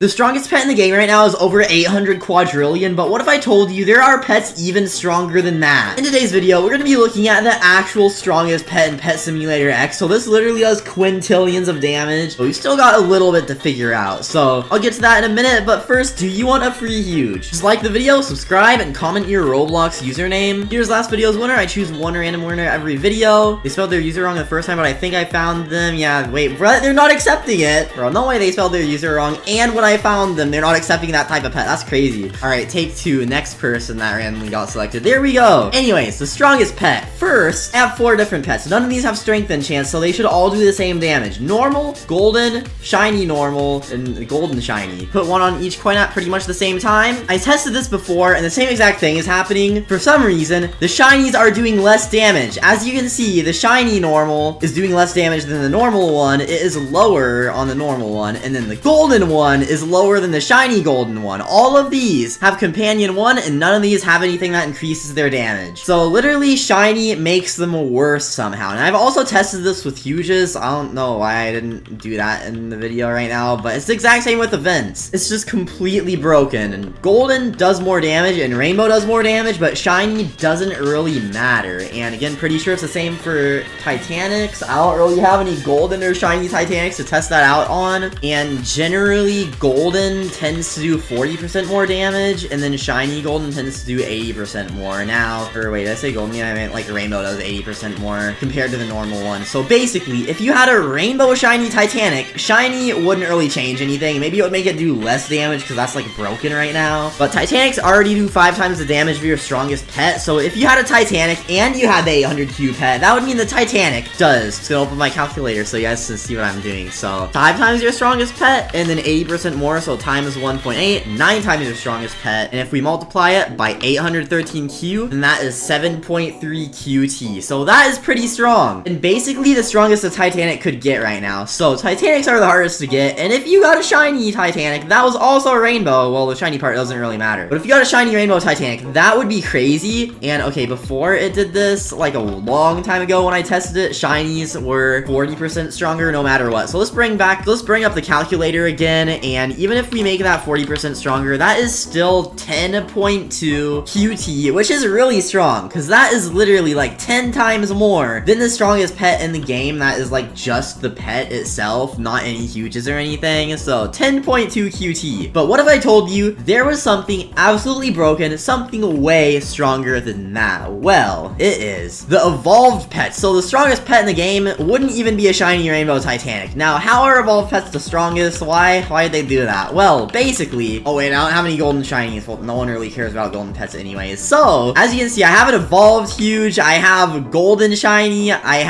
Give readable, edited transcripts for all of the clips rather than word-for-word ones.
The strongest pet in the game right now is over 800 quadrillion, but what if I told you there are pets even stronger than that? In today's video, we're going to be looking at the actual strongest pet in Pet Simulator X, so this literally does quintillions of damage, but we've still got a little bit to figure out, so I'll get to that in a minute, but first, do you want a free huge? Just like the video, subscribe, and comment your Roblox username. Here's last video's winner. I choose one random winner every video. They spelled their user wrong the first time, but I think I found them. Yeah, wait, bro, they're not accepting it. Bro, no way they spelled their user wrong, and when I found them, they're not accepting that type of pet. That's crazy. Alright, take two. Next person that randomly got selected. There we go. Anyways, the strongest pet. First, I have 4 different pets. None of these have strength enchants, so they should all do the same damage. Normal, golden, shiny normal, and golden shiny. Put one on each coin at pretty much the same time. I tested this before, and the same exact thing is happening. For some reason, the shinies are doing less damage. As you can see, the shiny normal is doing less damage than the normal one. It is lower on the normal one, and then the golden one is lower than the shiny golden one. All of these have companion 1, and none of these have anything that increases their damage. So literally, shiny makes them worse somehow. And I've also tested this with huges. I don't know why I didn't do that in the video right now, but it's the exact same with events. It's just completely broken. And golden does more damage, and rainbow does more damage, but shiny doesn't really matter. And again, pretty sure it's the same for Titanics. I don't really have any golden or shiny Titanics to test that out on. And generally, golden tends to do 40% more damage, and then shiny golden tends to do 80% more. Now, or wait, did I say golden? Yeah, I meant like rainbow does 80% more compared to the normal one. So basically, if you had a rainbow shiny Titanic, shiny wouldn't really change anything. Maybe it would make it do less damage because that's like broken right now. But Titanics already do 5 times the damage of your strongest pet. So if you had a Titanic and you had the 800Q pet, that would mean the Titanic does. Just gonna open my calculator so you guys can see what I'm doing. So 5 times your strongest pet, and then 80% more, so times 1.8, 9 times your strongest pet, and if we multiply it by 813Q, then that is 7.3 QT, so that is pretty strong, and basically the strongest a Titanic could get right now. So Titanics are the hardest to get, and if you got a shiny Titanic, that was also a rainbow. Well, the shiny part doesn't really matter, but if you got a shiny rainbow Titanic, that would be crazy. And okay, before it did this, like a long time ago when I tested it, shinies were 40% stronger no matter what. So let's bring up the calculator again, and even if we make that 40% stronger, that is still 10.2 QT, which is really strong, because that is literally like 10 times more than the strongest pet in the game. That is like just the pet itself, not any huges or anything. So 10.2 QT. But what if I told you there was something absolutely broken, something way stronger than that? Well, it is the evolved pet. So the strongest pet in the game wouldn't even be a shiny rainbow Titanic. Now, how are evolved pets the strongest? Why did they do that? Well, basically, oh wait, I don't have any golden shinies. Well, no one really cares about golden pets anyways. So, as you can see, I have an evolved huge, I have golden shiny, I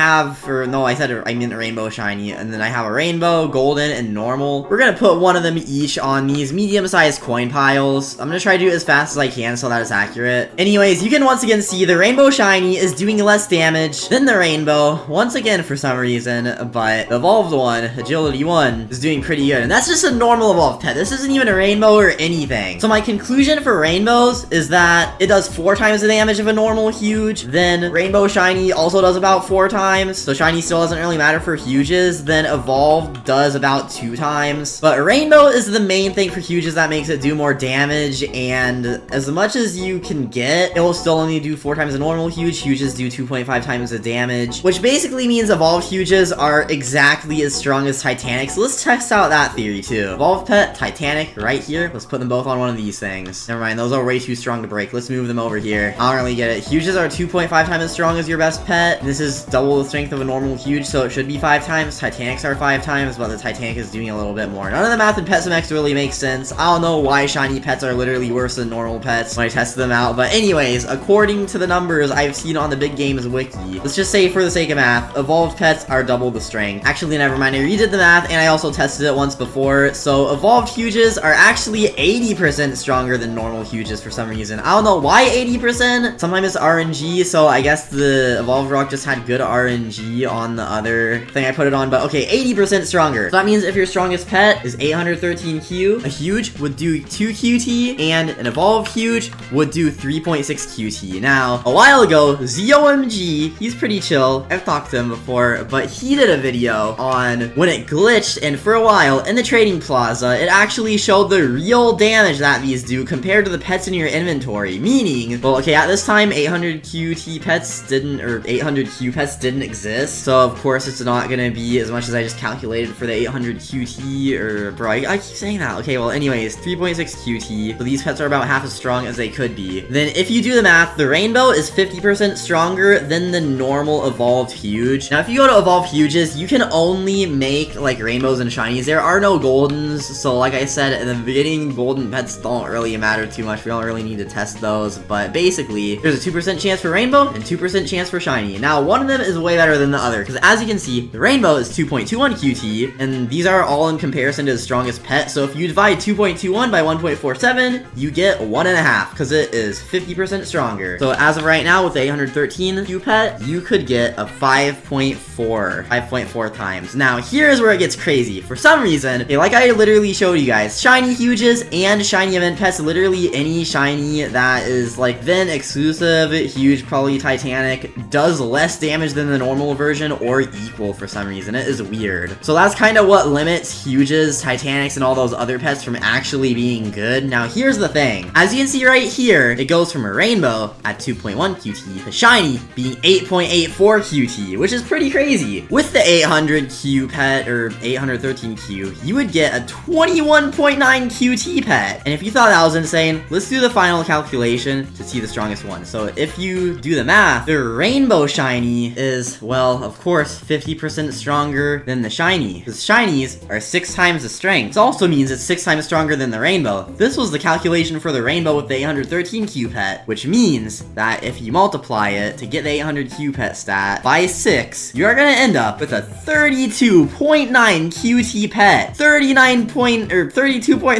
meant rainbow shiny, and then I have a rainbow, golden, and normal. We're gonna put one of them each on these medium-sized coin piles. I'm gonna try to do it as fast as I can so that it's accurate. Anyways, you can once again see the rainbow shiny is doing less damage than the rainbow, once again for some reason, but the evolved one, agility 1, is doing pretty good, and that's just a normal evolved pet. This isn't even a rainbow or anything. So my conclusion for rainbows is that it does 4 times the damage of a normal huge, then rainbow shiny also does about 4 times, so shiny still doesn't really matter for huges, then evolved does about 2 times, but rainbow is the main thing for huges that makes it do more damage, and as much as you can get, it will still only do 4 times the normal huge. Huges do 2.5 times the damage, which basically means evolved huges are exactly as strong as Titanic. So let's test out that theory too. Evolved pet, Titanic, right here. Let's put them both on one of these things. Never mind, those are way too strong to break. Let's move them over here. I don't really get it. Huges are 2.5 times as strong as your best pet. This is double the strength of a normal huge, so it should be 5 times. Titanics are 5 times, but the Titanic is doing a little bit more. None of the math in Pet Sim X really makes sense. I don't know why shiny pets are literally worse than normal pets when I tested them out, but anyways, according to the numbers I've seen on the Big Games wiki, let's just say for the sake of math, evolved pets are double the strength. Actually, never mind, I redid the math, and I also tested it once before, so evolved huges are actually 80% stronger than normal huges for some reason. I don't know why 80%. Sometimes it's RNG, so I guess the evolved rock just had good RNG on the other thing I put it on, but okay, 80% stronger. So that means if your strongest pet is 813Q, a huge would do 2 QT, and an evolved huge would do 3.6 QT. Now, a while ago, ZOMG, he's pretty chill. I've talked to him before, but he did a video on when it glitched, and for a while, in the trading plaza, Plaza, it actually showed the real damage that these do compared to the pets in your inventory, meaning, well, okay, at this time, 800 QT pets didn't, or 800 Q pets didn't exist, so of course it's not gonna be as much as I just calculated for the 800 QT, or, bro, I keep saying that. Okay, well, anyways, 3.6 QT, so these pets are about half as strong as they could be. Then, if you do the math, the rainbow is 50% stronger than the normal evolved huge. Now, if you go to evolve huges, you can only make, like, rainbows and shinies. There are no goldens, so like I said in the beginning, golden pets don't really matter too much. We don't really need to test those, but basically, there's a 2% chance for rainbow and 2% chance for shiny. Now, one of them is way better than the other, because as you can see, the rainbow is 2.21 QT, and these are all in comparison to the strongest pet, so if you divide 2.21 by 1.47, you get 1.5, because it is 50% stronger. So as of right now, with the 813 Q pet, you could get a 5.4 times. Now, here's where it gets crazy. For some reason, okay, like I literally showed you guys, shiny huges and shiny event pets, literally any shiny that is like then exclusive, huge, probably Titanic, does less damage than the normal version or equal for some reason. It is weird. So that's kind of what limits huges, Titanics, and all those other pets from actually being good. Now, here's the thing. As you can see right here, it goes from a rainbow at 2.1 QT to shiny being 8.84 QT, which is pretty crazy. With the 800 Q pet, or 813 Q, you would get a 21.9 QT pet. And if you thought that was insane, let's do the final calculation to see the strongest one. So if you do the math, the rainbow shiny is, well, of course, 50% stronger than the shiny, because shinies are 6 times the strength. This also means it's 6 times stronger than the rainbow. This was the calculation for the rainbow with the 813 Q pet, which means that if you multiply it to get the 800 Q pet stat by 6, you're gonna end up with a 32.9 QT pet. 32.9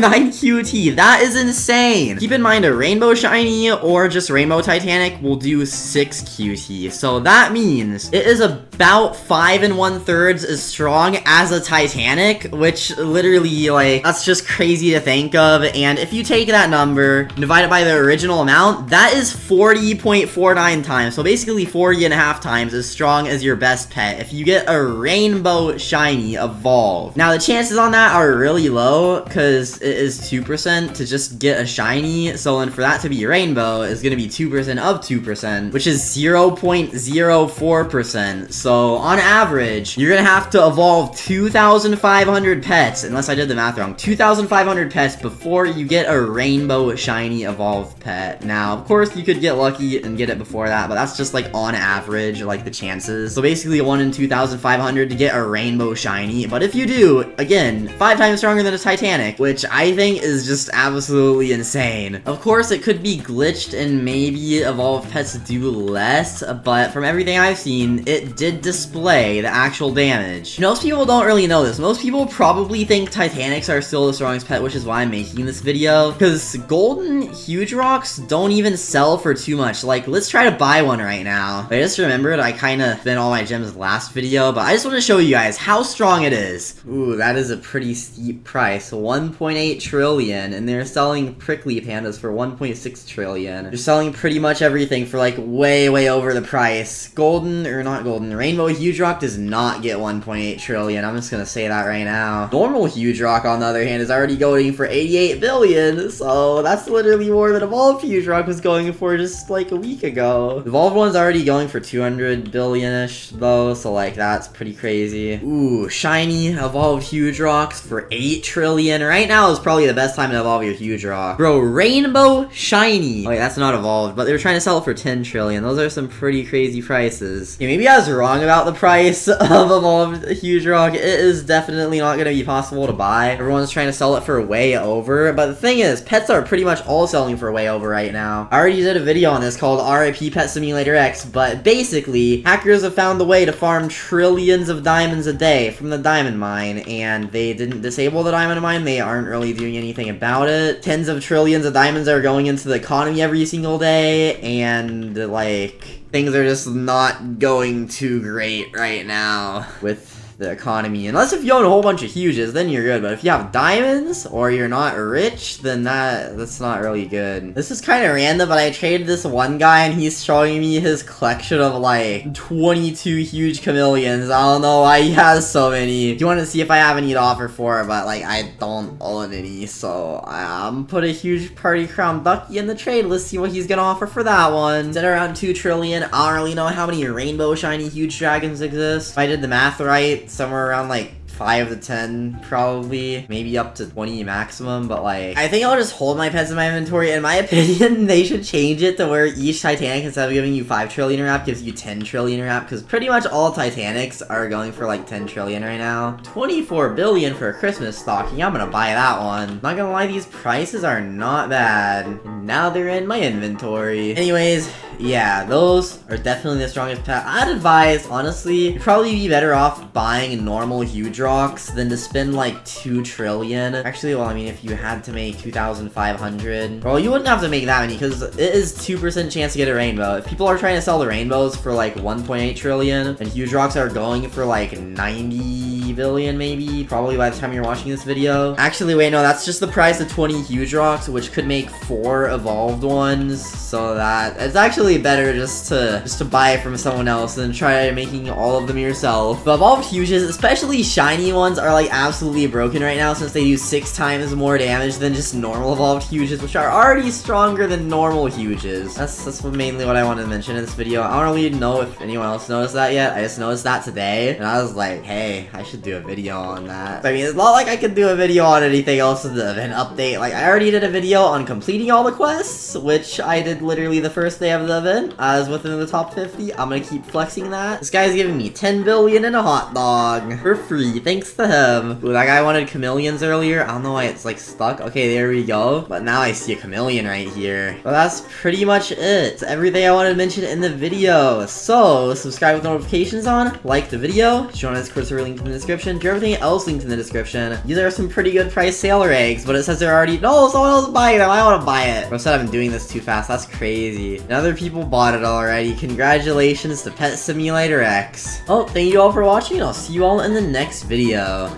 QT. That is insane. Keep in mind, a rainbow shiny or just rainbow Titanic will do 6 QT. So that means it is about 5 1/3 as strong as a Titanic, which literally, like, that's just crazy to think of. And if you take that number and divide it by the original amount, that is 40.49 times. So basically 40.5 times as strong as your best pet if you get a rainbow shiny evolved. Now, the chances on that are really low because it is 2% to just get a shiny. So then for that to be rainbow is going to be 2% of 2%, which is 0.04%. So on average, you're going to have to evolve 2,500 pets, unless I did the math wrong, 2,500 pets before you get a rainbow shiny evolved pet. Now, of course, you could get lucky and get it before that, but that's just like on average, like the chances. So basically 1 in 2,500 to get a rainbow shiny. But if you do, again, 5 times stronger than a Titanic, which I think is just absolutely insane. Of course, it could be glitched and maybe evolved pets do less, but from everything I've seen, it did display the actual damage. Most people don't really know this. Most people probably think Titanics are still the strongest pet, which is why I'm making this video, because golden huge rocks don't even sell for too much. Like, let's try to buy one right now. I just remembered I kind of spent all my gems last video, but I just want to show you guys how strong it is. Ooh, that is a pretty steep price. 1.8 trillion, and they're selling prickly pandas for 1.6 trillion. They're selling pretty much everything for like way over the price. Golden, or not golden, rainbow huge rock does not get 1.8 trillion. I'm just gonna say that right now. Normal huge rock, on the other hand, is already going for 88 billion, so that's literally more than evolved huge rock was going for just like a week ago. Evolved one's already going for 200 billion-ish though, so like that's pretty crazy. Ooh, shiny evolved huge rocks for 8 trillion. Right now is probably the best time to evolve your huge rock. Bro, rainbow shiny. Oh wait, that's not evolved, but they were trying to sell it for 10 trillion. Those are some pretty crazy prices. Yeah, maybe I was wrong about the price of evolved huge rock. It is definitely not going to be possible to buy. Everyone's trying to sell it for way over, but the thing is, pets are pretty much all selling for way over right now. I already did a video on this called RIP Pet Simulator X, but basically, hackers have found the way to farm trillions of diamonds a day from the diamond mine, and they didn't disable the diamond mine. They aren't really doing anything about it. Tens of trillions of diamonds are going into the economy every single day, and like, things are just not going too great right now with the economy. Unless if you own a whole bunch of huges, then you're good. But if you have diamonds or you're not rich, then that's not really good. This is kind of random, but I traded this one guy and he's showing me his collection of like 22 huge chameleons. I don't know why he has so many. You want to see if I have any to offer for, but like I don't own any, so I'm put a huge party crown ducky in the trade. Let's see what he's gonna offer for that one. It's at around 2 trillion. I don't really know how many rainbow shiny huge dragons exist. If I did the math right, somewhere around like 5 to 10 probably, maybe up to 20 maximum, but like I think I'll just hold my pets in my inventory. In my opinion, they should change it to where each Titanic, instead of giving you 5 trillion wrap, gives you 10 trillion wrap, because pretty much all Titanics are going for like 10 trillion right now. 24 billion for a Christmas stocking. I'm gonna buy that one. Not gonna lie, these prices are not bad, and now they're in my inventory. Anyways, yeah, those are definitely the strongest pet. I'd advise, honestly, you'd probably be better off buying normal huge rocks than to spend like 2 trillion. Actually, well, I mean, if you had to make 2,500, well, you wouldn't have to make that many because it is 2% chance to get a rainbow. If people are trying to sell the rainbows for like 1.8 trillion and huge rocks are going for like 90 billion maybe, probably by the time you're watching this video. Actually, wait, no, that's just the price of 20 huge rocks, which could make 4 evolved ones, so that it's actually better just to buy it from someone else than try making all of them yourself. But evolved huges, especially shiny ones, are like absolutely broken right now since they do 6 times more damage than just normal evolved huges, which are already stronger than normal huges. That's mainly what I wanted to mention in this video. I don't really know if anyone else noticed that yet. I just noticed that today, and I was like, hey, I should do a video on that. I mean, it's not like I could do a video on anything else in the event update. Like, I already did a video on completing all the quests, which I did literally the first day of the event. I was within the top 50. I'm gonna keep flexing that. This guy's giving me 10 billion and a hot dog for free, thanks to him. Ooh, that guy wanted chameleons earlier. I don't know why it's like stuck. Okay, there we go. But now I see a chameleon right here. But that's pretty much it. It's everything I wanted to mention in the video. So, subscribe with notifications on, like the video, join our Discord server link in the description, do everything else linked in the description. These are some pretty good price sailor eggs, but it says they're already, no, someone else is buying them. I want to buy it. Bro said I've been doing this too fast. That's crazy. And other people bought it already. Congratulations to Pet Simulator X. Oh, thank you all for watching, and I'll see you all in the next video.